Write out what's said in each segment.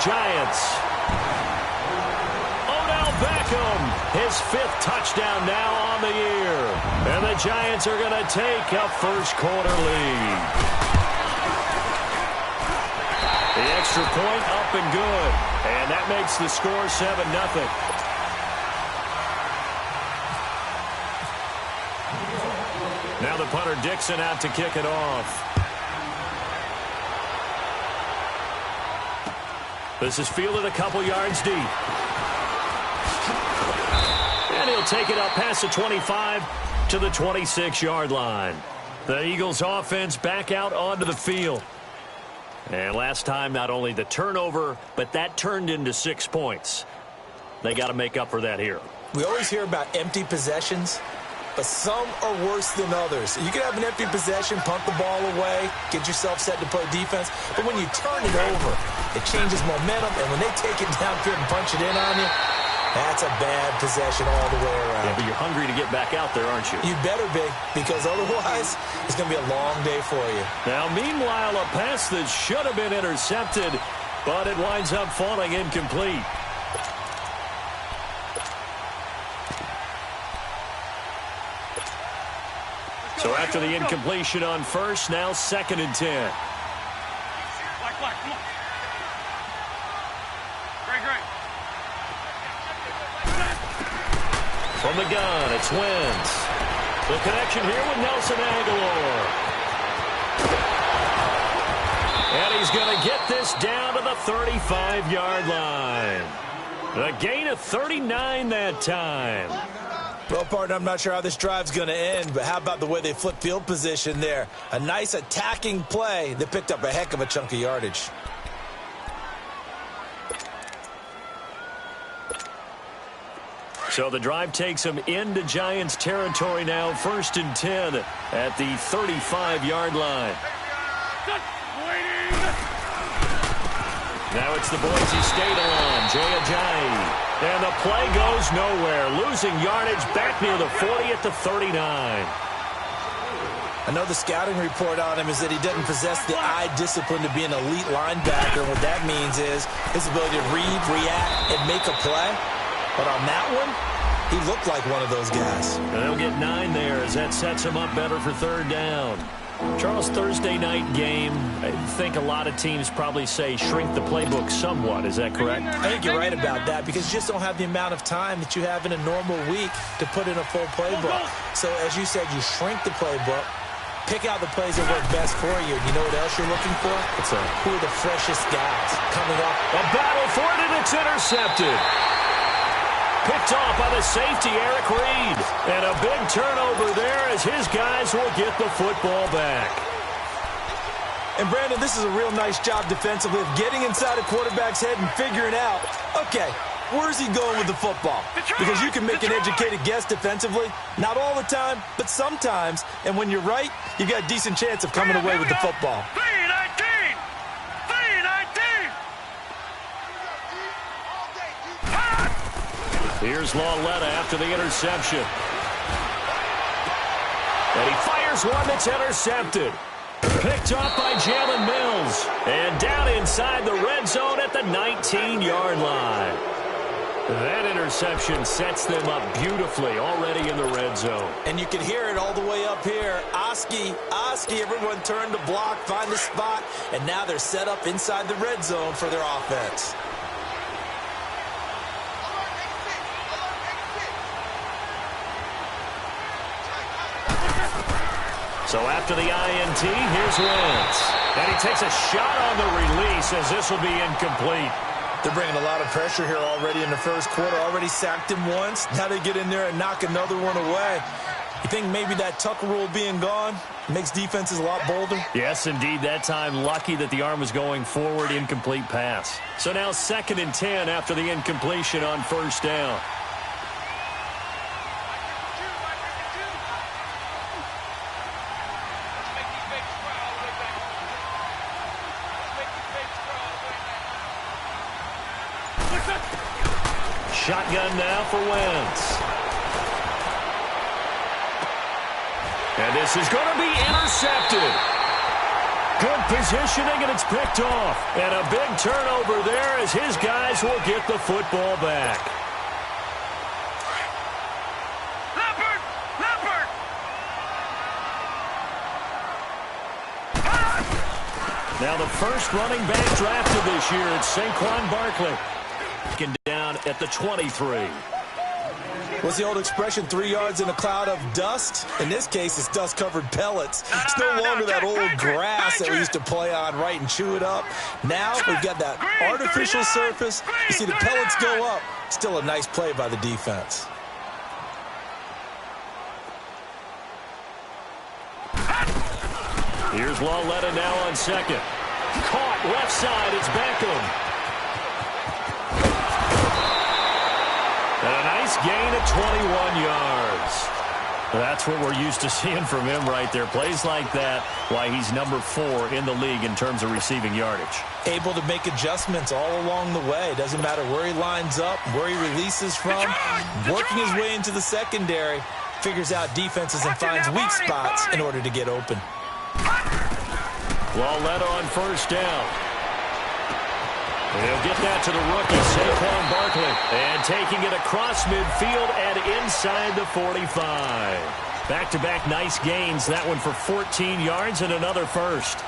Giants. Beckham, his 5th touchdown now on the year. And the Giants are going to take a first-quarter lead. The extra point up and good. And that makes the score 7-0. Now the punter Dixon out to kick it off. This is fielded a couple yards deep. And he'll take it up past the 25 to the 26-yard line. The Eagles offense back out onto the field. And last time, not only the turnover, but that turned into 6 points. They got to make up for that here. We always hear about empty possessions, but some are worse than others. You can have an empty possession, punt the ball away, get yourself set to play defense, but when you turn it over, it changes momentum, and when they take it downfield and punch it in on you, that's a bad possession all the way around. Yeah, but you're hungry to get back out there, aren't you? You better be, because otherwise it's going to be a long day for you. Now, meanwhile, a pass that should have been intercepted, but it winds up falling incomplete. So after the incompletion on first, now 2nd and 10. From the gun, it's Wentz. The connection here with Nelson Aguilar. And he's going to get this down to the 35-yard line. A gain of 39 that time. Well, partner, I'm not sure how this drive's going to end, but how about the way they flip field position there? A nice attacking play that picked up a heck of a chunk of yardage. So the drive takes them into Giants territory now, 1st and 10 at the 35-yard line. Now it's the Boise State alum, Jay Ajayi. And the play goes nowhere, losing yardage back near the 40 at the 39. I know the scouting report on him is that he doesn't possess the eye discipline to be an elite linebacker. And what that means is his ability to read, react, and make a play. But on that one, he looked like one of those guys. And they'll get 9 there as that sets him up better for 3rd down. Charles, Thursday night game, I think a lot of teams probably say shrink the playbook somewhat. Is that correct? I think you're right about that because you just don't have the amount of time that you have in a normal week to put in a full playbook. So, as you said, you shrink the playbook, pick out the plays that work best for you. You know what else you're looking for? Who are the freshest guys coming up? A battle for it, and it's intercepted. Picked off by the safety, Eric Reed. And a big turnover there as his guys will get the football back. And, Brandon, this is a real nice job defensively of getting inside a quarterback's head and figuring out, okay, where's he going with the football? Because you can make an educated guess defensively. Not all the time, but sometimes. And when you're right, you got a decent chance of coming away with the football. Here's Lauletta after the interception. And he fires one that's intercepted. Picked off by Jalen Mills. And down inside the red zone at the 19-yard line. That interception sets them up beautifully already in the red zone. And you can hear it all the way up here. Oski, everyone turned to block, find a spot, and now they're set up inside the red zone for their offense. So after the INT, here's Wentz. And he takes a shot on the release as this will be incomplete. They're bringing a lot of pressure here already in the first quarter. Already sacked him once. Now they get in there and knock another one away. You think maybe that Tucker rule being gone makes defenses a lot bolder? Yes, indeed. That time, lucky that the arm was going forward, incomplete pass. So now 2nd and 10 after the incompletion on 1st down. Shotgun now for Wentz. And this is going to be intercepted. Good positioning, and it's picked off. And a big turnover there as his guys will get the football back. Now the first running back drafted this year, it's Saquon Barkley. Down at the 23. What's the old expression, 3 yards in a cloud of dust? In this case, it's dust-covered pellets. It's no longer that old grass that we used to play on, right, and chew it up. Now we've got that artificial surface. You see the pellets go up. Still a nice play by the defense. Here's Lawletta now on second. Caught left side, it's Beckham. And a nice gain of 21 yards. That's what we're used to seeing from him right there. Plays like that, why he's number 4 in the league in terms of receiving yardage. Able to make adjustments all along the way. Doesn't matter where he lines up, where he releases from. Working his way into the secondary. Figures out defenses and finds weak spots in order to get open. Lawletta on first down. He'll get that to the rookie, Saquon Barkley. And taking it across midfield and inside the 45. Back-to-back nice gains. That one for 14 yards and another first.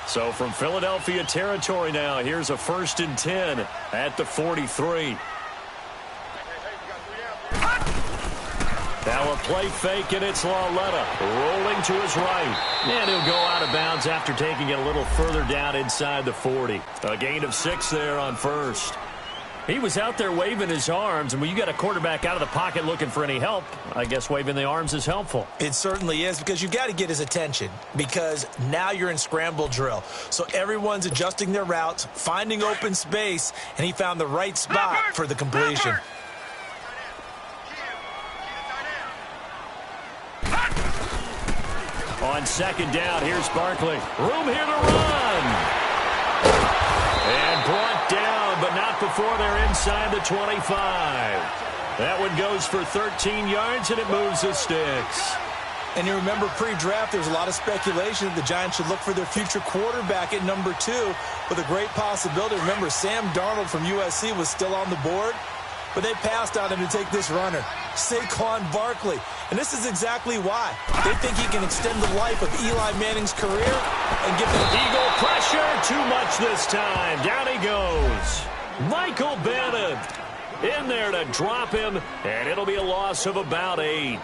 So from Philadelphia territory now, here's a 1st and 10 at the 43. Now a play fake, and it's Lawletta rolling to his right. And he'll go out of bounds after taking it a little further down inside the 40. A gain of 6 there on first. He was out there waving his arms, and when you got a quarterback out of the pocket looking for any help, I guess waving the arms is helpful. It certainly is, because you got to get his attention, because now you're in scramble drill. So everyone's adjusting their routes, finding open space, and he found the right spot for the completion. On second down, here's Barkley. Room here to run. And brought down, but not before they're inside the 25. That one goes for 13 yards, and it moves the sticks. And you remember pre-draft, there's a lot of speculation that the Giants should look for their future quarterback at number 2 with a great possibility. Remember, Sam Darnold from USC was still on the board, but they passed on him to take this runner, Saquon Barkley. And this is exactly why. They think he can extend the life of Eli Manning's career and give them Eagle pressure. Too much this time. Down he goes. Michael Bannon in there to drop him, and it'll be a loss of about 8.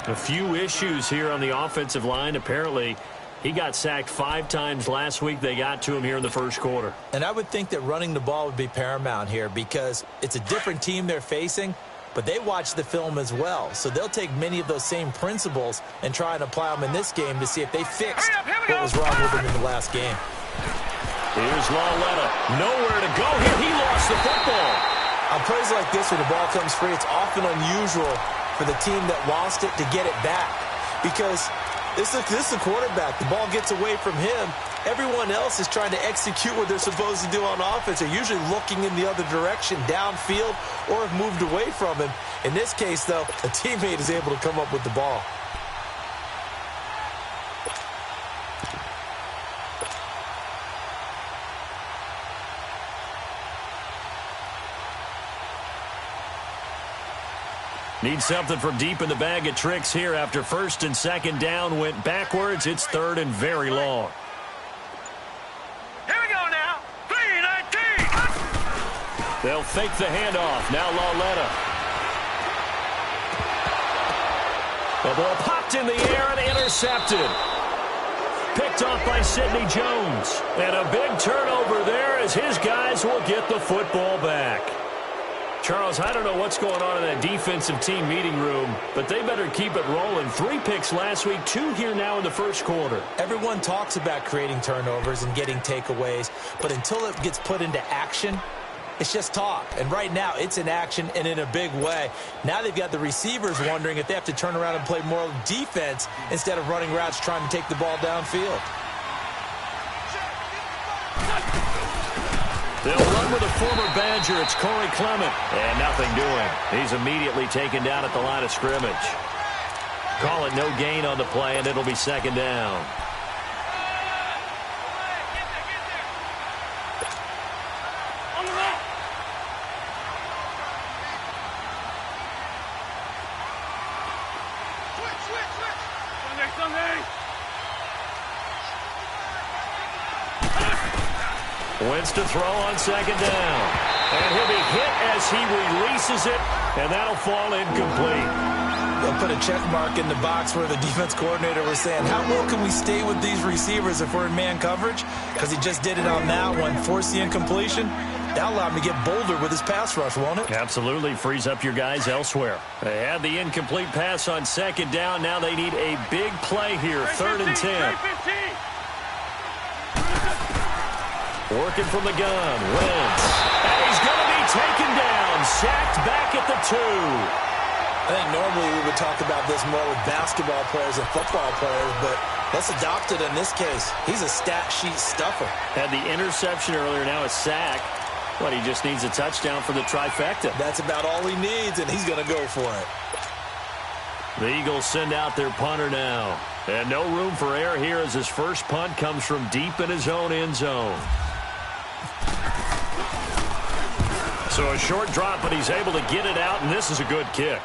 A few issues here on the offensive line. Apparently, he got sacked 5 times last week. They got to him here in the first quarter. And I would think that running the ball would be paramount here because it's a different team they're facing, but they watch the film as well. So they'll take many of those same principles and try and apply them in this game to see if they fixed what was wrong with them in the last game. Here's Lawletta. Nowhere to go here. He lost the football. On plays like this where the ball comes free, it's often unusual for the team that lost it to get it back because this is a quarterback. The ball gets away from him. Everyone else is trying to execute what they're supposed to do on offense. They're usually looking in the other direction, downfield, or have moved away from him. In this case, though, a teammate is able to come up with the ball. Need something from deep in the bag of tricks here after first and second down went backwards. It's third and very long. Here we go now. 3-19. They'll fake the handoff. Now Lauletta. The ball popped in the air and intercepted. Picked off by Sidney Jones. And a big turnover there as his guys will get the football back. Charles, I don't know what's going on in that defensive team meeting room, but they better keep it rolling. 3 picks last week, 2 here now in the first quarter. Everyone talks about creating turnovers and getting takeaways, but until it gets put into action, it's just talk. And right now, it's in action and in a big way. Now they've got the receivers wondering if they have to turn around and play more defense instead of running routes trying to take the ball downfield. They'll run with a former Badger. It's Corey Clement. And nothing doing. He's immediately taken down at the line of scrimmage. Call it no gain on the play, and it'll be second down. Wentz to throw on second down. And he'll be hit as he releases it, and that'll fall incomplete. They'll put a check mark in the box where the defense coordinator was saying, how well can we stay with these receivers if we're in man coverage? Because he just did it on that one, forced the incompletion. That'll allow him to get bolder with his pass rush, won't it? Absolutely. Frees up your guys elsewhere. They had the incomplete pass on second down. Now they need a big play here, third and 10. Working from the gun, Wentz. And he's going to be taken down, sacked back at the 2. I think normally we would talk about this more with basketball players and football players, but let's adopt it in this case. He's a stat sheet stuffer. Had the interception earlier, now a sack. But he just needs a touchdown for the trifecta. That's about all he needs, and he's going to go for it. The Eagles send out their punter now. And no room for error here as his first punt comes from deep in his own end zone. So a short drop, but he's able to get it out, and this is a good kick.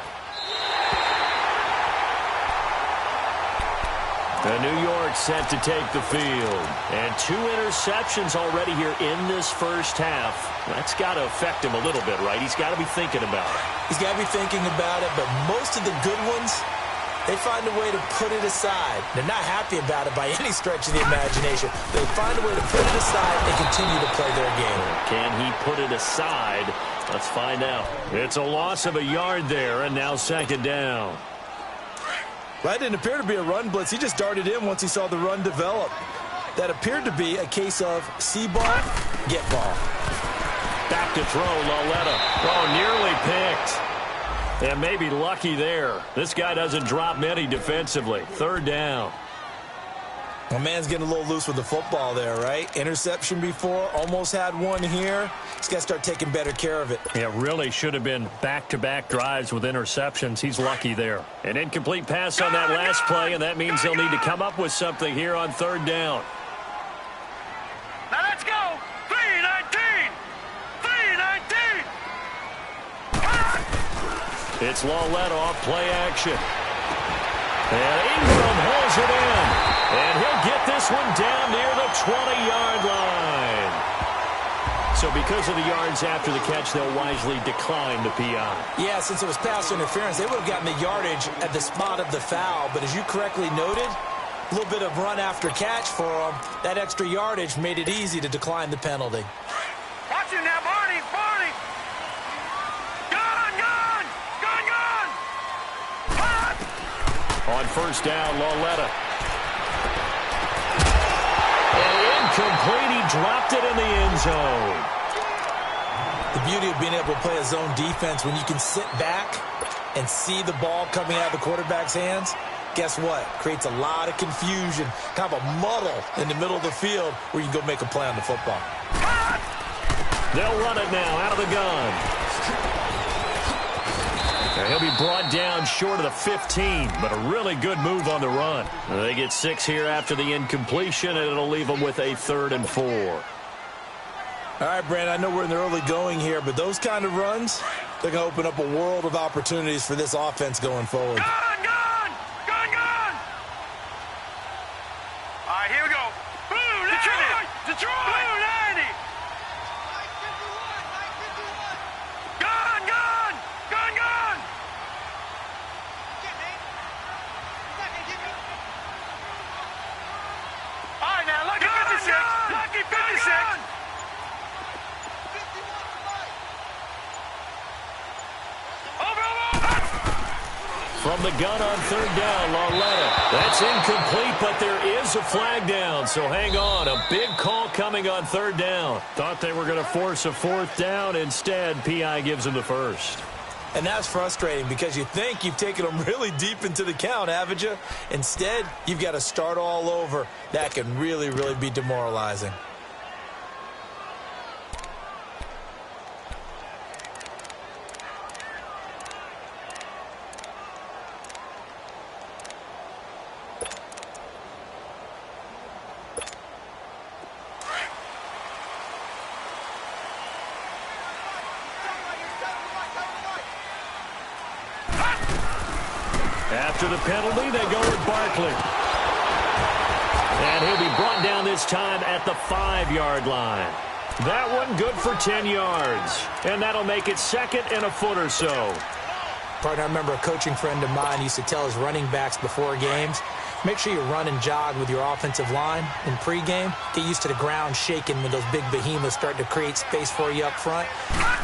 The New York set to take the field. And 2 interceptions already here in this first half. That's got to affect him a little bit, right? He's got to be thinking about it. He's got to be thinking about it, but most of the good ones, they find a way to put it aside. They're not happy about it by any stretch of the imagination. They find a way to put it aside and continue to play their game. Can he put it aside? Let's find out. It's a loss of a yard there, and now second down. That didn't appear to be a run blitz. He just darted in once he saw the run develop. That appeared to be a case of see ball, get ball. Back to throw, Lauletta. Oh, nearly picked. And maybe lucky there. This guy doesn't drop many defensively. Third down. My man's getting a little loose with the football there, right? Interception before, almost had one here. He's got to start taking better care of it. Yeah, really should have been back-to-back drives with interceptions. He's lucky there. An incomplete pass on that last play, and that means they'll need to come up with something here on third down. Now let's go. 3-19. 3-19. It's Lauletta off play action. And Ingram holds it in. And he'll get this one down near the 20-yard line. So because of the yards after the catch, they'll wisely decline the PI. Yeah, since it was pass interference, they would have gotten the yardage at the spot of the foul. But as you correctly noted, a little bit of run after catch for them. That extra yardage made it easy to decline the penalty. Watch him now, Barney. Barney. Gone. On first down, Lauletta. Incomplete. He dropped it in the end zone. The beauty of being able to play a zone defense when you can sit back and see the ball coming out of the quarterback's hands, guess what? Creates a lot of confusion, kind of a muddle in the middle of the field where you can go make a play on the football. They'll run it now out of the gun. And he'll be brought down short of the 15, but a really good move on the run. They get 6 here after the incompletion, and it'll leave them with a 3rd and 4. All right, Brandon, I know we're in the early going here, but those kind of runs, They're going to open up a world of opportunities for this offense going forward. Gun, gun! Gun, gun! All right, here we go. Blue 90! Detroit! Blue 90! Gun, gun! Gun, gun! All right, now, lucky 56. Lucky 56. From the gun on third down, Lauletta. That's incomplete, but there is a flag down, so hang on. A big call coming on third down. Thought they were going to force a fourth down. Instead, P.I. gives them the first. And that's frustrating because you think you've taken them really deep into the count, haven't you? Instead, you've got to start all over. That can really, really be demoralizing. After the penalty, they go with Barkley. And he'll be brought down this time at the 5-yard line. That one good for 10 yards. And that'll make it second and a foot or so. Partner, I remember a coaching friend of mine used to tell his running backs before games, make sure you run and jog with your offensive line in pregame. Get used to the ground shaking when those big behemoths start to create space for you up front.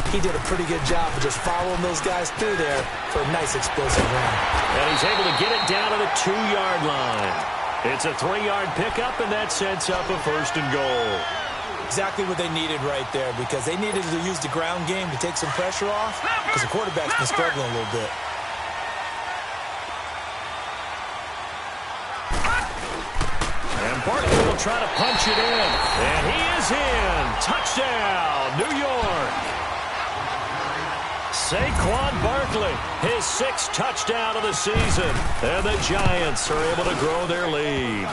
He did a pretty good job of just following those guys through there for a nice explosive run. And he's able to get it down to the 2-yard line. It's a 3-yard pickup, and that sets up a first and goal. Exactly what they needed right there, because they needed to use the ground game to take some pressure off, because the quarterback's been struggling a little bit. And Barkley will try to punch it in. And he is in. Touchdown, New York. Saquon Barkley, his 6th touchdown of the season. And the Giants are able to grow their lead.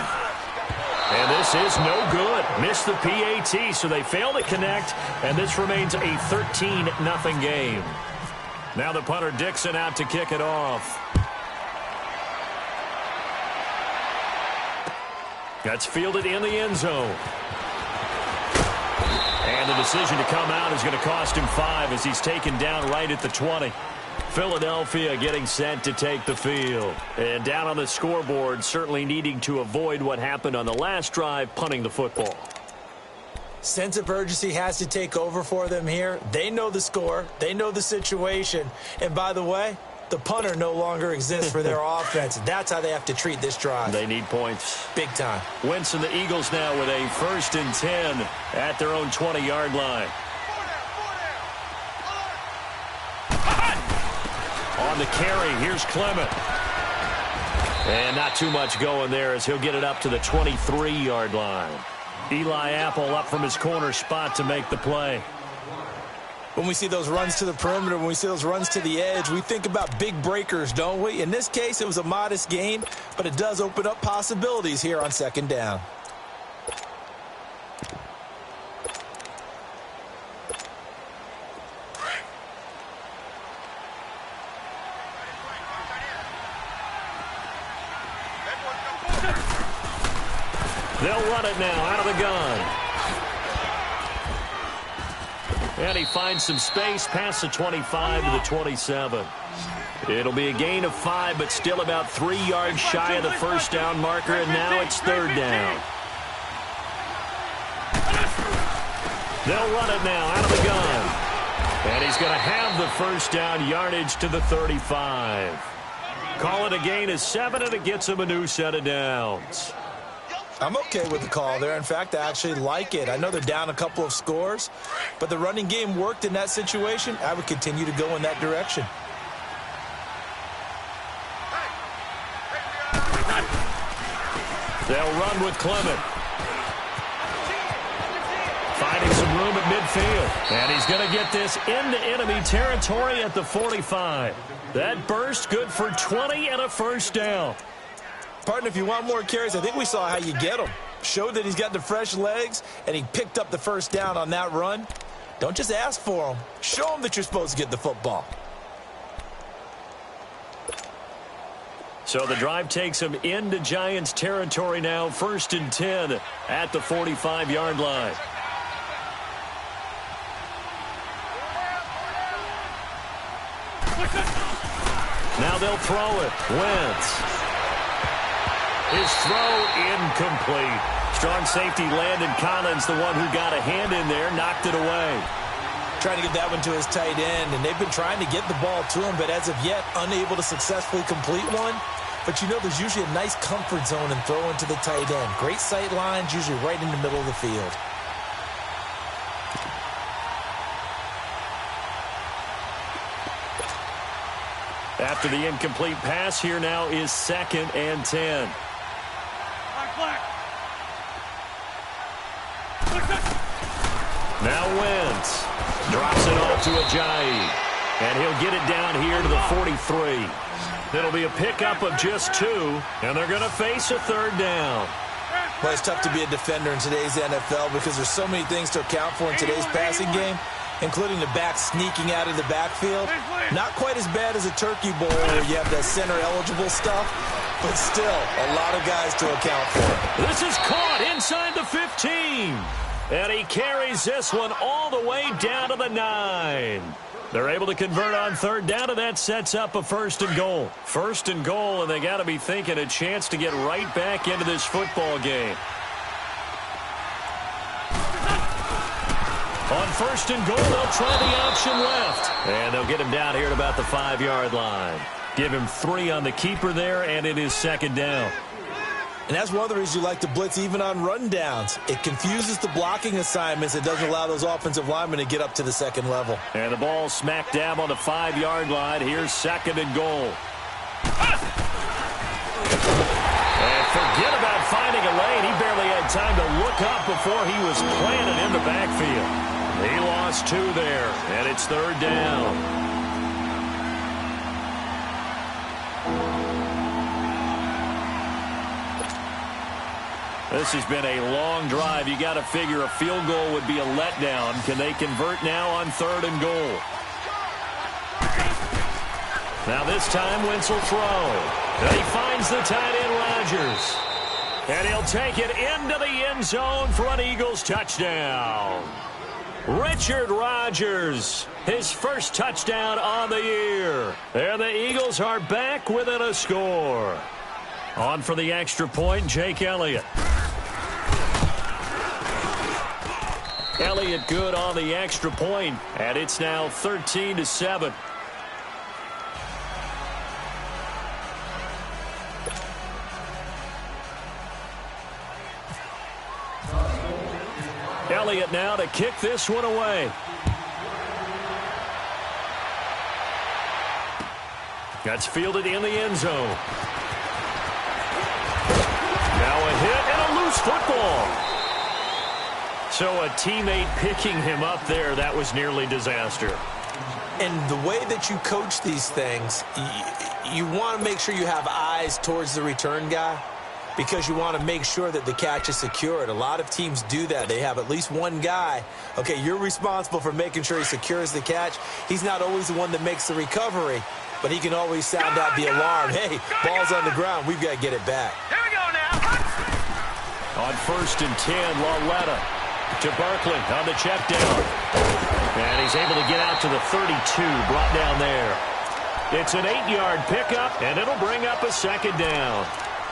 And this is no good. Missed the PAT, so they fail to connect. And this remains a 13-0 game. Now the punter Dixon out to kick it off. That's fielded in the end zone. And the decision to come out is going to cost him 5 as he's taken down right at the 20. Philadelphia getting set to take the field. And down on the scoreboard, certainly needing to avoid what happened on the last drive, punting the football. Sense of urgency has to take over for them here. They know the score. They know the situation. And by the way, the punter no longer exists for their offense. That's how they have to treat this drive. They need points. Big time. Wentz and the Eagles now with a 1st and 10 at their own 20-yard line. On the carry, here's Clement. And not too much going there as he'll get it up to the 23-yard line. Eli Apple up from his corner spot to make the play. When we see those runs to the perimeter, when we see those runs to the edge, we think about big breakers, don't we? In this case, it was a modest gain, but it does open up possibilities here on 2nd down. They'll run it now out of the gun. And he finds some space past the 25 to the 27. It'll be a gain of 5, but still about 3 yards shy of the 1st down marker, and now it's 3rd down. They'll run it now out of the gun. And he's going to have the 1st down yardage to the 35. Call it a gain of 7, and it gets him a new set of downs. I'm okay with the call there. In fact, I actually like it. I know they're down a couple of scores, but the running game worked in that situation. I would continue to go in that direction. They'll run with Clement. Finding some room at midfield. And he's going to get this into enemy territory at the 45. That burst good for 20 and a 1st down. Partner, if you want more carries, I think we saw how you get them. Showed that he's got the fresh legs, and he picked up the 1st down on that run. Don't just ask for them. Show them that you're supposed to get the football. So the drive takes them into Giants territory now, 1st and 10 at the 45-yard line. Now they'll throw it. Wentz. His throw incomplete. Strong safety Landon Collins, the one who got a hand in there, knocked it away. Trying to get that one to his tight end, and they've been trying to get the ball to him, but as of yet, unable to successfully complete one. But you know there's usually a nice comfort zone in throwing to the tight end. Great sight lines, usually right in the middle of the field. After the incomplete pass, here now is 2nd and 10. Now Wentz drops it off to Ajayi, and he'll get it down here to the 43. It'll be a pickup of just 2, and they're going to face a 3rd down. Well, it's tough to be a defender in today's NFL because there's so many things to account for in today's passing game, including the back sneaking out of the backfield. Not quite as bad as a turkey bowl where you have that center-eligible stuff, but still a lot of guys to account for. This is caught inside the 15, and he carries this one all the way down to the 9. They're able to convert on 3rd down, and that sets up a 1st and goal. 1st and goal, and they got to be thinking a chance to get right back into this football game. On 1st and goal, they'll try the option left. And they'll get him down here at about the 5-yard line. Give him 3 on the keeper there, and it is 2nd down. And that's one of the reasons you like to blitz even on run downs. It confuses the blocking assignments. It doesn't allow those offensive linemen to get up to the 2nd level. And the ball smack dab on the 5-yard line. Here's 2nd and goal. And forget about finding a lane. He barely had time to look up before he was planted in the backfield. He lost 2 there, and it's 3rd down. This has been a long drive. You got to figure a field goal would be a letdown. Can they convert now on 3rd and goal? Now this time, Wentz will throw. And he finds the tight end, Rodgers. And he'll take it into the end zone for an Eagles touchdown. Richard Rodgers, his first touchdown on the year. And the Eagles are back within a score. On for the extra point, Jake Elliott. Elliott good on the extra point, and it's now 13-7. Elliott now to kick this one away. That's fielded in the end zone. Now a hit and a loose football. So a teammate picking him up there, that was nearly disaster. And the way that you coach these things, you want to make sure you have eyes towards the return guy because you want to make sure that the catch is secured. A lot of teams do that. They have at least one guy. Okay, you're responsible for making sure he secures the catch. He's not always the one that makes the recovery, but he can always sound out the alarm. Hey, ball's on the ground. We've got to get it back. Here we go now. On 1st and 10, Lauletta to Barkley on the check down. And he's able to get out to the 32, brought down there. It's an 8-yard pickup, and it'll bring up a 2nd down.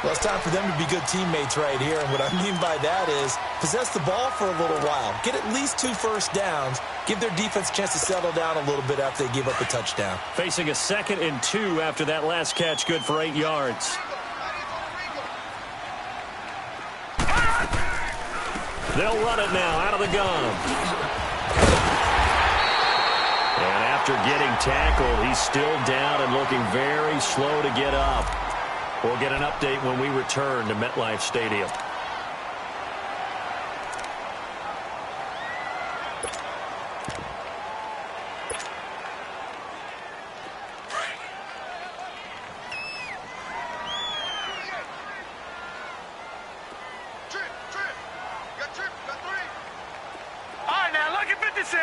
Well, it's time for them to be good teammates right here. And what I mean by that is possess the ball for a little while. Get at least 2 first downs. Give their defense a chance to settle down a little bit after they give up a touchdown. Facing a 2nd and 2 after that last catch, good for 8 yards. They'll run it now out of the gun. And after getting tackled, he's still down and looking very slow to get up. We'll get an update when we return to MetLife Stadium. All right, now look at 56.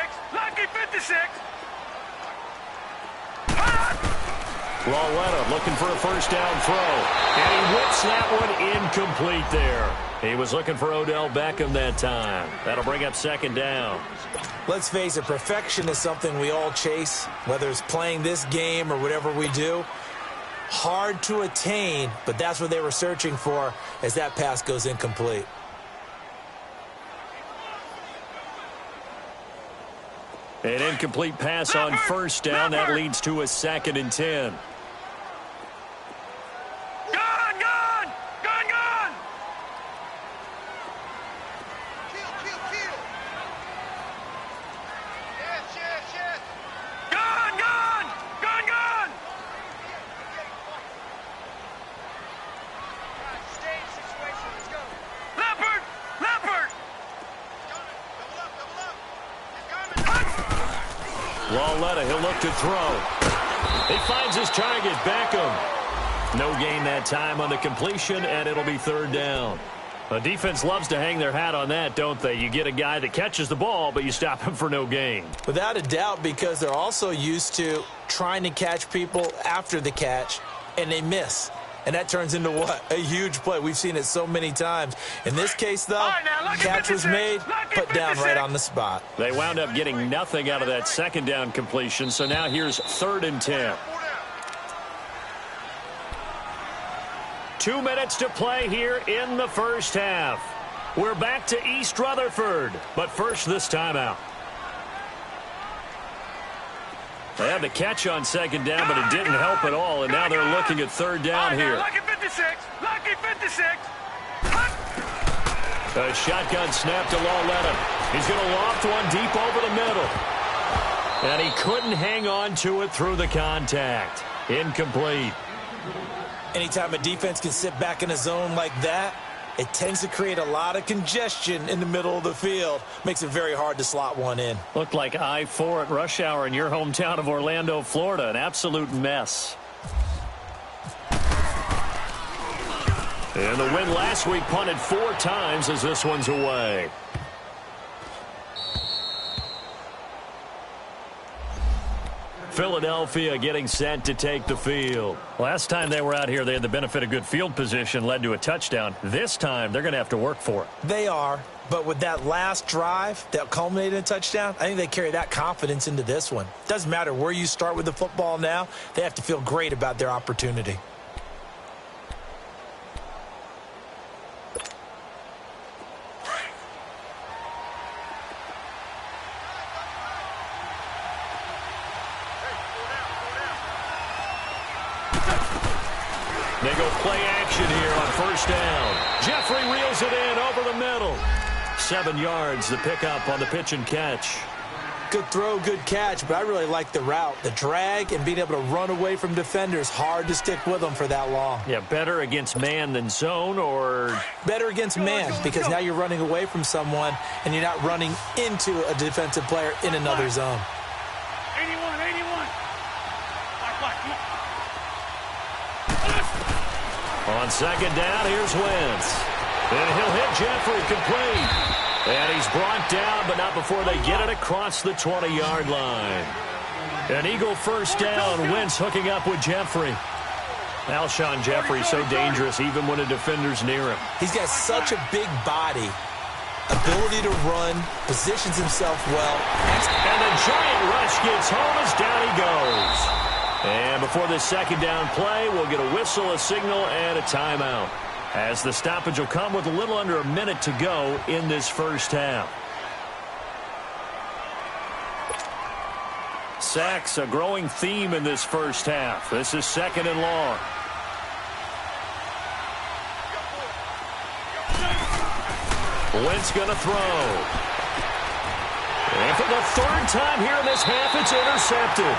56. Lawletta looking for a first down throw. And he whips that one incomplete there. He was looking for Odell Beckham that time. That'll bring up second down. Let's face it, perfection is something we all chase, whether it's playing this game or whatever we do. Hard to attain, but that's what they were searching for as that pass goes incomplete. An incomplete pass on first down. That leads to a 2nd and 10. Lawletta, he'll look to throw. He finds his target, Beckham. No gain that time on the completion, and it'll be 3rd down. The defense loves to hang their hat on that, don't they? You get a guy that catches the ball, but you stop him for no gain. Without a doubt, because they're also used to trying to catch people after the catch, and they miss. And that turns into what? A huge play. We've seen it so many times. In this case, though, catch was made, put down right on the spot. They wound up getting nothing out of that 2nd down completion, so now here's 3rd and 10. 2 minutes to play here in the first half. We're back to East Rutherford, but first this timeout. They had the catch on 2nd down, but it didn't help at all, and now they're looking at 3rd down here. Lucky 56. Lucky 56. A shotgun snap to Lawletta. He's going to loft one deep over the middle. And he couldn't hang on to it through the contact. Incomplete. Anytime a defense can sit back in a zone like that, it tends to create a lot of congestion in the middle of the field. Makes it very hard to slot one in. Looked like I-4 at rush hour in your hometown of Orlando, Florida. An absolute mess. And the win last week punted 4 times as this one's away. Philadelphia getting set to take the field. Last time they were out here, they had the benefit of good field position, led to a touchdown. This time, they're going to have to work for it. They are, but with that last drive that culminated in a touchdown, I think they carry that confidence into this one. Doesn't matter where you start with the football now, they have to feel great about their opportunity. They go play action here on first down. Jeffrey reels it in over the middle. 7 yards, the pickup on the pitch and catch. Good throw, good catch, but I really like the route. The drag and being able to run away from defenders, hard to stick with them for that long. Yeah, better against man than zone, or? Better against man, because now you're running away from someone and you're not running into a defensive player in another zone. 81. On 2nd down, here's Wentz. And he'll hit Jeffrey complete. And he's brought down, but not before they get it across the 20-yard line. An Eagle first down. Wentz hooking up with Jeffrey. Alshon Jeffrey so dangerous even when a defender's near him. He's got such a big body, ability to run, positions himself well. And the giant rush gets home as down he goes. And before this 2nd down play, we'll get a whistle, a signal, and a timeout, as the stoppage will come with a little under a minute to go in this first half. Sacks, a growing theme in this first half. This is 2nd and long. Wentz going to throw. And for the 3rd time here in this half, it's intercepted.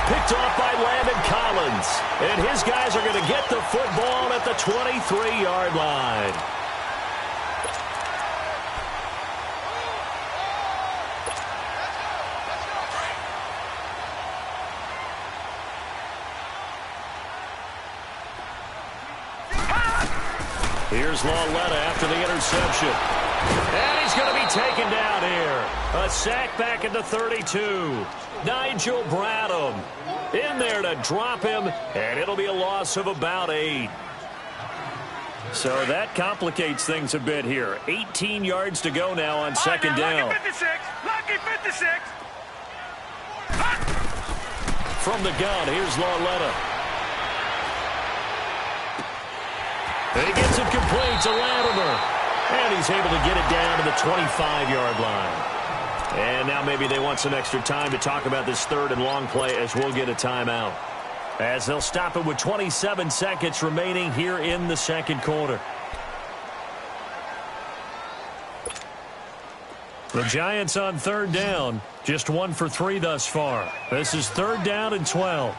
Picked off by Landon Collins. And his guys are going to get the football at the 23-yard line. Here's Lawletta after the interception. And he's going to be taken down here. A sack back at the 32. Nigel Bradham in there to drop him, and it'll be a loss of about 8. So that complicates things a bit here. 18 yards to go now on second down. Lucky 56. Lucky 56. From the gun, here's Lauletta. He gets it complete to Latimer. And he's able to get it down to the 25-yard line. And now maybe they want some extra time to talk about this third and long play as we'll get a timeout. As they'll stop it with 27 seconds remaining here in the second quarter. The Giants on third down, just 1 for 3 thus far. This is third down and 12.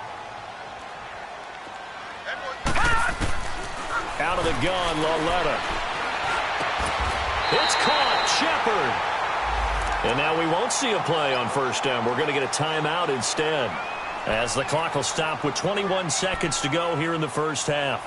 Out of the gun, Lauletta. It's caught, Shepard. And now we won't see a play on first down. We're going to get a timeout instead, as the clock will stop with 21 seconds to go here in the first half.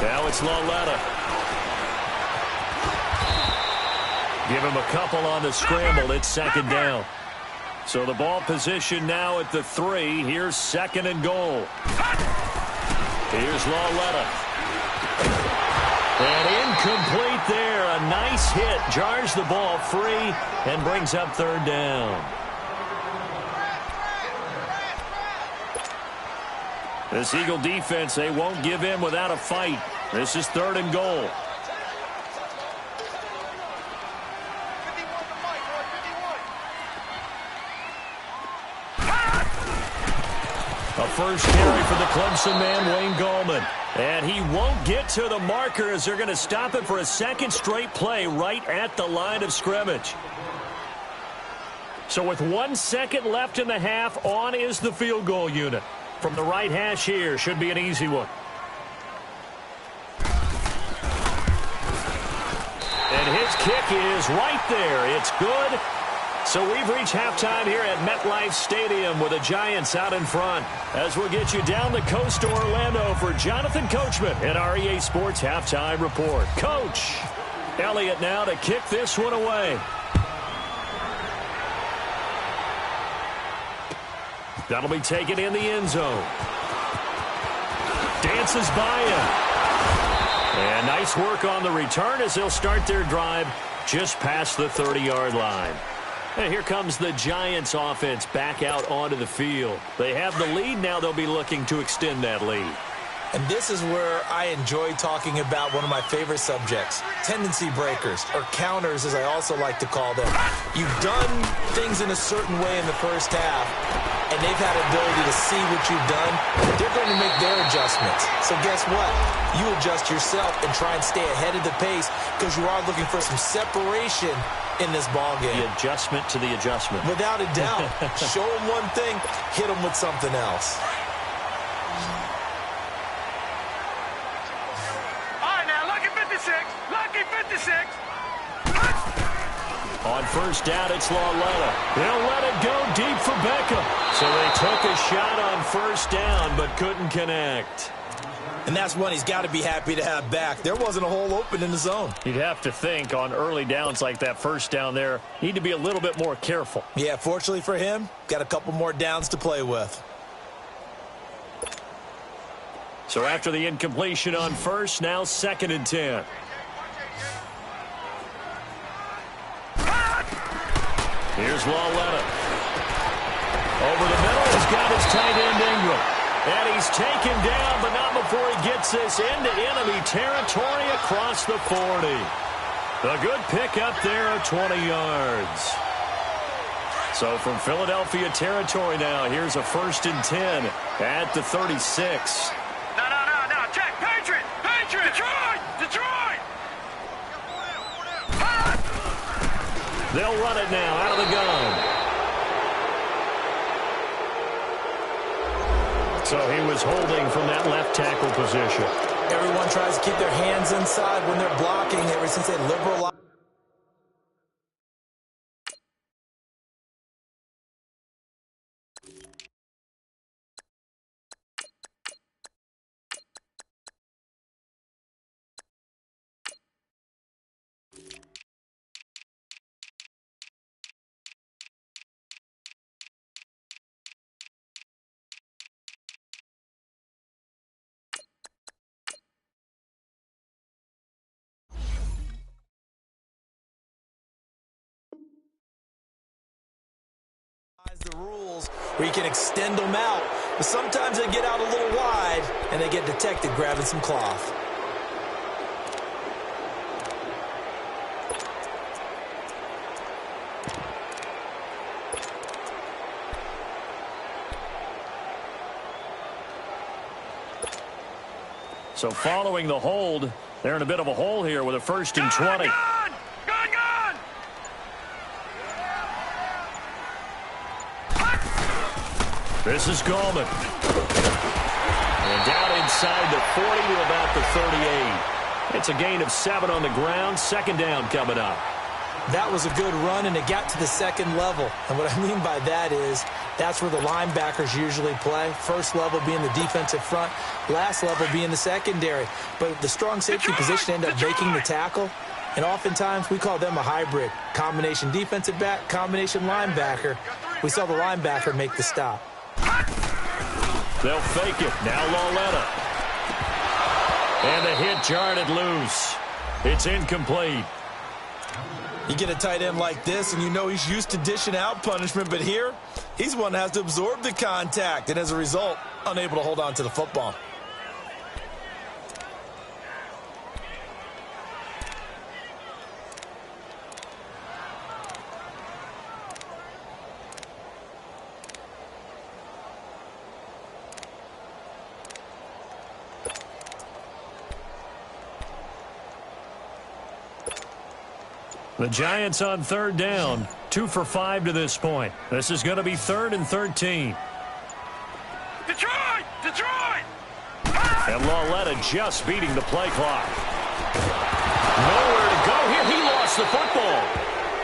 Now it's Lauletta. Give him a couple on the scramble. It's second down. So the ball position now at the 3. Here's second and goal. Here's Lauletta. And incomplete there. A nice hit. Jars the ball free and brings up third down. This Eagle defense, they won't give in without a fight. This is third and goal. A first carry for the Clemson man, Wayne Gallman. And he won't get to the marker as they're going to stop it for a second straight play right at the line of scrimmage. So with 1 second left in the half, on is the field goal unit. From the right hash here, should be an easy one. And his kick is right there. It's good. So we've reached halftime here at MetLife Stadium with the Giants out in front. As we'll get you down the coast to Orlando for Jonathan Coachman at our EA Sports Halftime Report. Coach Elliott now to kick this one away. That'll be taken in the end zone. Dances by him. And nice work on the return as they'll start their drive just past the 30-yard line. And here comes the Giants offense back out onto the field. They have the lead. Now they'll be looking to extend that lead. And this is where I enjoy talking about one of my favorite subjects, tendency breakers, or counters as I also like to call them. You've done things in a certain way in the first half, and they've had ability to see what you've done. They're going to make their adjustments. So guess what? You adjust yourself and try and stay ahead of the pace because you are looking for some separation in this ballgame. The adjustment to the adjustment. Without a doubt. Show them one thing, hit them with something else. Lucky 56. On first down, it's Lauletta. They'll let it go deep for Beckham. So they took a shot on first down, but couldn't connect. And that's one he's got to be happy to have back. There wasn't a hole open in the zone. You'd have to think on early downs like that first down there, need to be a little bit more careful. Yeah, fortunately for him, got a couple more downs to play with. So after the incompletion on first, now second and 10. Here's Lawletta. Over the middle, he's got his tight end Ingram. And he's taken down, but not before he gets this into enemy territory across the 40. A good pick up there at 20 yards. So from Philadelphia territory now, here's a 1st and 10 at the 36. No. Check. Patriot. Detroit. They'll run it now out of the gun. So he was holding from that left tackle position. Everyone tries to keep their hands inside when they're blocking ever since they liberalize. The rules where you can extend them out, but sometimes they get out a little wide and they get detected grabbing some cloth. So following the hold, they're in a bit of a hole here with a 1st and 20. Gone! This is Gallman. And down inside the 40 to about the 38. It's a gain of 7 on the ground. 2nd down coming up. That was a good run, and it got to the 2nd level. And what I mean by that is that's where the linebackers usually play. 1st level being the defensive front, last level being the secondary. But the strong safety position ended up making the tackle. And oftentimes we call them a hybrid. Combination defensive back, combination linebacker. We saw the linebacker make the stop. They'll fake it. Now Lawletta. And the hit jarred it loose. It's incomplete. You get a tight end like this, and you know he's used to dishing out punishment, but here, he's one that has to absorb the contact, and as a result, unable to hold on to the football. The Giants on 3rd down. 2 for 5 to this point. This is going to be 3rd and 13. Detroit! And Lawletta just beating the play clock. Nowhere to go here. He lost the football.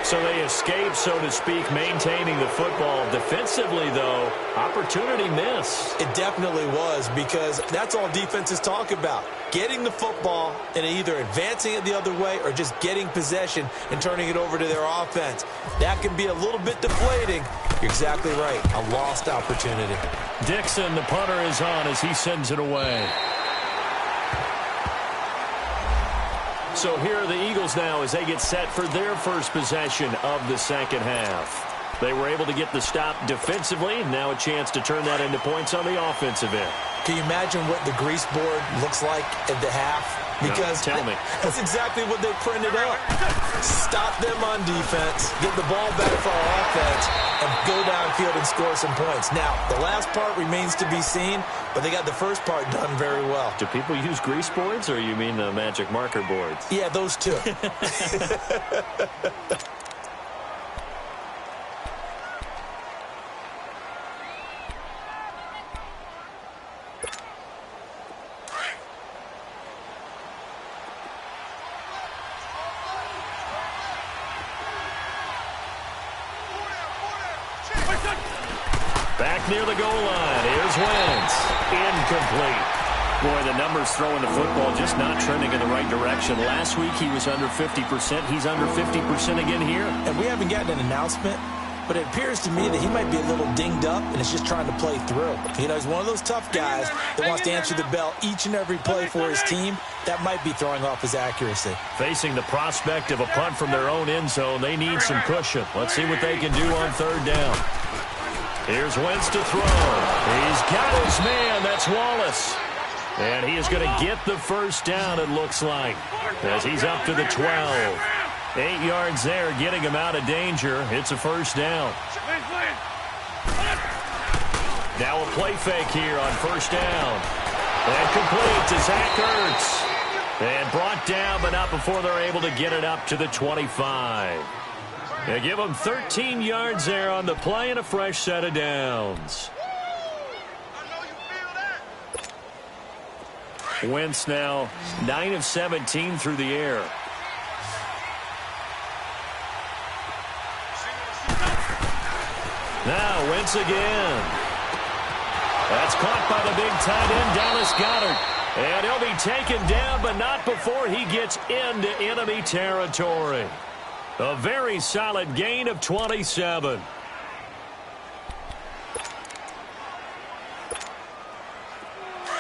So they escape, so to speak, maintaining the football. Defensively, though, opportunity missed. It definitely was, because that's all defenses talk about. Getting the football and either advancing it the other way or just getting possession and turning it over to their offense. That can be a little bit deflating. You're exactly right. A lost opportunity. Dixon, the punter, is on as he sends it away. So here are the Eagles now as they get set for their first possession of the 2nd half. They were able to get the stop defensively. Now a chance to turn that into points on the offensive end. Can you imagine what the grease board looks like at the half? Because no, tell me. That's exactly what they printed up. Stop them on defense, get the ball back for our offense, and go downfield and score some points. Now, the last part remains to be seen, but they got the first part done very well. Do people use grease boards, or you mean the magic marker boards? Yeah, those two. Back near the goal line. Here's Wentz. Incomplete. Boy, the numbers throwing the football just not trending in the right direction. Last week he was under 50%. He's under 50% again here. And we haven't gotten an announcement, but it appears to me that he might be a little dinged up and is just trying to play through. You know, he's one of those tough guys that wants to answer the bell each and every play for his team. That might be throwing off his accuracy. Facing the prospect of a punt from their own end zone, they need some cushion. Let's see what they can do on third down. Here's Wentz to throw. He's got his man. That's Wallace. And he is going to get the first down, it looks like, as he's up to the 12. 8 yards there, getting him out of danger. It's a first down. Now a play fake here on first down. And complete to Zach Ertz. And brought down, but not before they're able to get it up to the 25. They give him 13 yards there on the play and a fresh set of downs. Wentz now 9 of 17 through the air. Now Wentz again. That's caught by the big tight end, Dallas Goedert. And he'll be taken down, but not before he gets into enemy territory. A very solid gain of 27.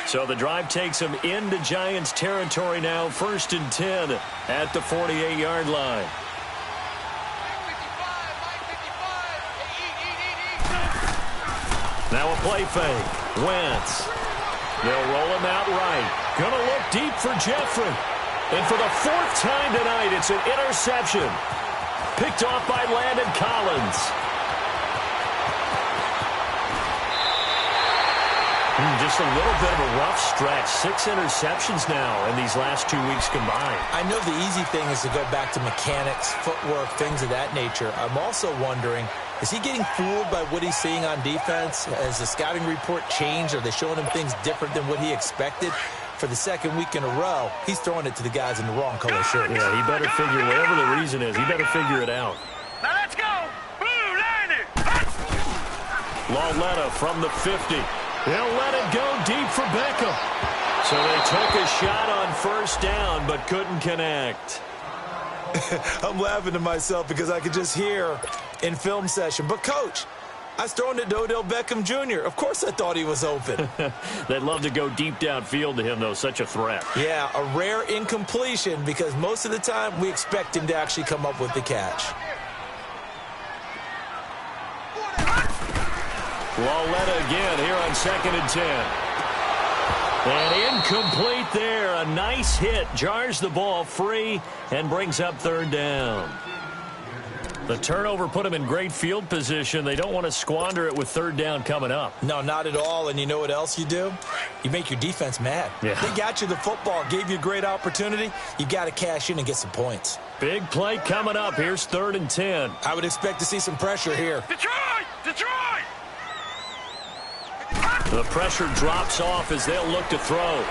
So the drive takes him into Giants territory now, 1st and 10 at the 48-yard line. Now a play fake. Wentz. They'll roll him out right. Gonna look deep for Jeffrey. And for the 4th time tonight, it's an interception. Picked off by Landon Collins. Just a little bit of a rough stretch. 6 interceptions now in these last 2 weeks combined. I know the easy thing is to go back to mechanics, footwork, things of that nature. I'm also wondering, is he getting fooled by what he's seeing on defense? Has the scouting report changed? Are they showing him things different than what he expected? For the 2nd week in a row, he's throwing it to the guys in the wrong color shirt. Yeah, he better figure, whatever the reason is, he better figure it out. Now let's go. Blue line it. Lauletta from the 50. They'll let it go deep for Beckham. So they took a shot on first down, but couldn't connect. I'm laughing to myself because I could just hear in film session, but Coach, I was throwing it to Odell Beckham Jr. Of course I thought he was open. They'd love to go deep downfield to him, though. Such a threat. Yeah, a rare incompletion because most of the time we expect him to actually come up with the catch. Lauletta again here on 2nd and 10. And incomplete there. A nice hit. Jars the ball free and brings up 3rd down. The turnover put him in great field position. They don't want to squander it with 3rd down coming up. No, not at all. And you know what else you do? You make your defense mad. Yeah. They got you the football, gave you a great opportunity. You got to cash in and get some points. Big play coming up. Here's 3rd and 10. I would expect to see some pressure here. Detroit! Detroit! The pressure drops off as they'll look to throw.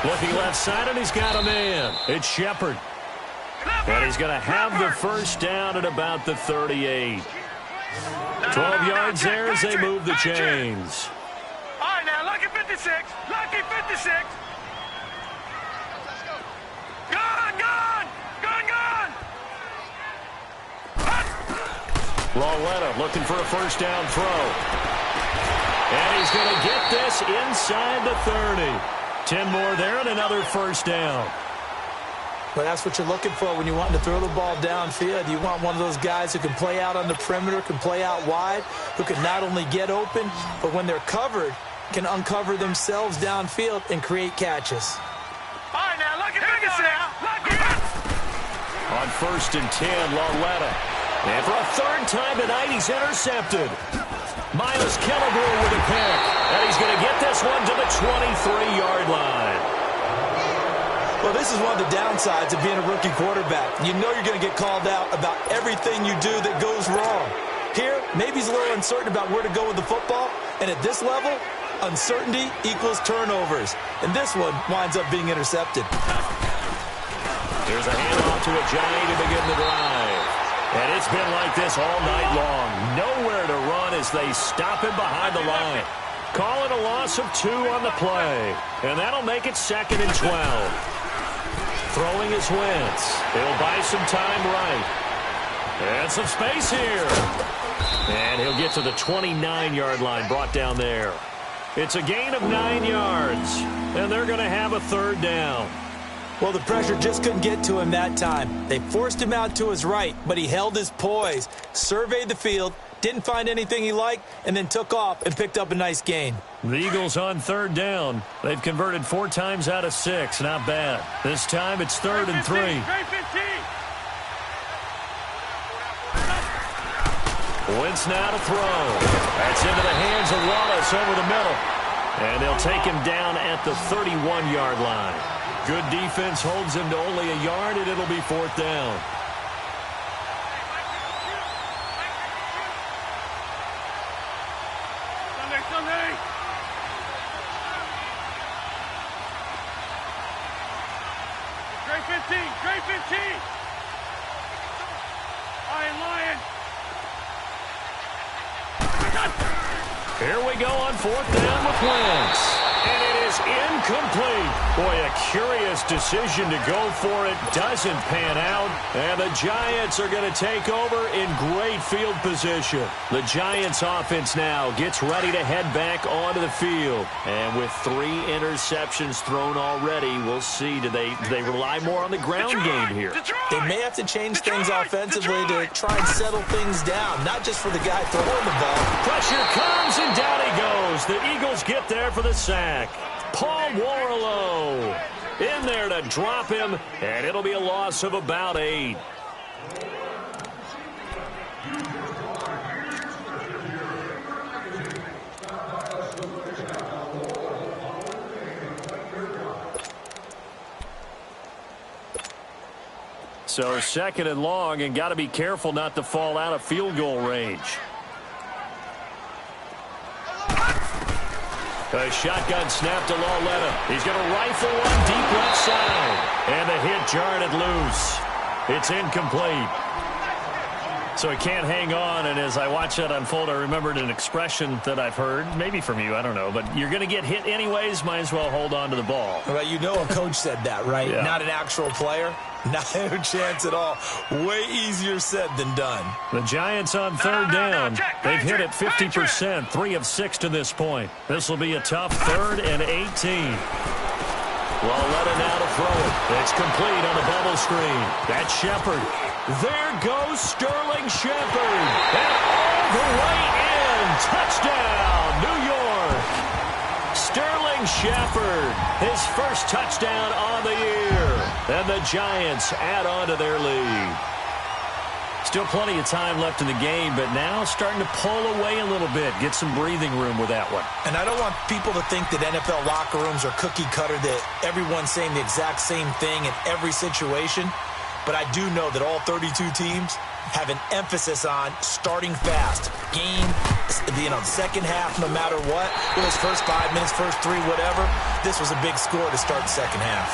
Looking left side, and he's got a man. It's Shepard. And he's going to have the first down at about the 38. 12 yards there as they move the chains. All right, now, lucky 56. Lucky 56. Gone! Lauletta looking for a first down throw. And he's going to get this inside the 30. 10 more there and another first down. Well, that's what you're looking for when you want to throw the ball downfield. You want one of those guys who can play out on the perimeter, can play out wide, who can not only get open, but when they're covered, can uncover themselves downfield and create catches. All right, now, lucky 56. Lucky. On 1st and 10, Lauletta. And for a 3rd time tonight, he's intercepted. Miles Killebrew with a pick. And he's going to get this one to the 23-yard line. Well, this is one of the downsides of being a rookie quarterback. You know you're going to get called out about everything you do that goes wrong. Here, maybe he's a little uncertain about where to go with the football. And at this level, uncertainty equals turnovers. And this one winds up being intercepted. There's a handoff to Ajayi to begin the drive. And it's been like this all night long. Nowhere to run as they stop him behind the line. Calling a loss of 2 on the play. And that'll make it 2nd and 12. Throwing his Wentz. He'll buy some time right. And some space here. And he'll get to the 29-yard line, brought down there. It's a gain of 9 yards, and they're going to have a third down. Well, the pressure just couldn't get to him that time. They forced him out to his right, but he held his poise, surveyed the field, didn't find anything he liked, and then took off and picked up a nice gain. The Eagles on third down. They've converted 4 times out of 6. Not bad. This time it's 3rd and 3. Wentz now to throw. That's into the hands of Wallace over the middle. And they'll take him down at the 31-yard line. Good defense holds him to only a yard, and it'll be 4th down. Sunday. Trey 15. Lion. Here we go on 4th down with Wentz. And it is incomplete. Boy, a curious decision to go for it. Doesn't pan out. And the Giants are going to take over in great field position. The Giants offense now gets ready to head back onto the field. And with 3 interceptions thrown already, we'll see. Do they rely more on the ground game here? They may have to change things offensively to try and settle things down, not just for the guy throwing the ball. Pressure comes, and down he goes. The Eagles get there for the sack. Paul Warlow in there to drop him, and it'll be a loss of about 8. So 2nd and long, and got to be careful not to fall out of field goal range. A shotgun snap to Lauletta. He's going to rifle one deep left side. And the hit jarred it loose. It's incomplete. So he can't hang on, and as I watch that unfold, I remembered an expression that I've heard, maybe from you, I don't know, but you're going to get hit anyways, might as well hold on to the ball. Well, you know a coach said that, right? Yeah. Not an actual player. Not a chance at all. Way easier said than done. The Giants on 3rd down. They've hit it 50%, 3 of 6 to this point. This will be a tough 3rd and 18. Lauletta now to throw it. It's complete on the bubble screen. That's Shepard. There goes Sterling Shepard. And all the way in. Touchdown, New York. Sterling Shepard, his first touchdown on the year. And the Giants add on to their lead. Still plenty of time left in the game, but now starting to pull away a little bit. Get some breathing room with that one. And I don't want people to think that NFL locker rooms are cookie cutter, that everyone's saying the exact same thing in every situation. But I do know that all 32 teams have an emphasis on starting fast. Game, second half, no matter what. It was first 5 minutes, first 3, whatever. This was a big score to start the second half.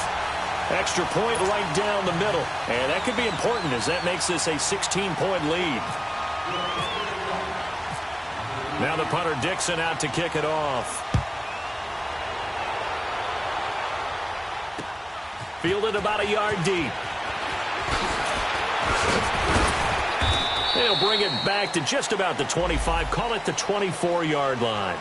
Extra point right down the middle. And that could be important as that makes this a 16-point lead. Now the punter Dixon out to kick it off. Fielded about a yard deep. They'll bring it back to just about the 25. Call it the 24-yard line.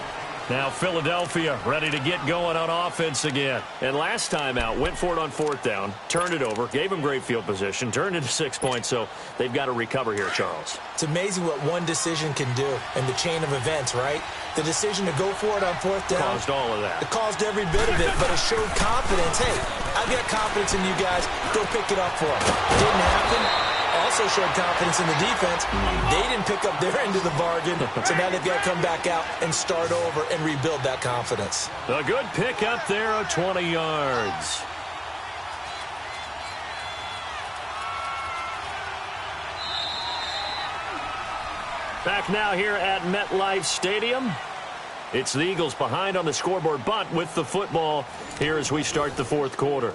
Now Philadelphia ready to get going on offense again. And last time out, went for it on 4th down, turned it over, gave them great field position, turned it to 6 points, so they've got to recover here, Charles. It's amazing what one decision can do in the chain of events, right? The decision to go for it on 4th down. Caused all of that. It caused every bit of it, but it showed confidence. Hey, I've got confidence in you guys. Go pick it up for them. Didn't happen. Also showed confidence in the defense. They didn't pick up their end of the bargain, so now they've got to come back out and start over and rebuild that confidence. A good pick up there of 20 yards. Back now here at MetLife Stadium. It's the Eagles behind on the scoreboard, but with the football here as we start the 4th quarter.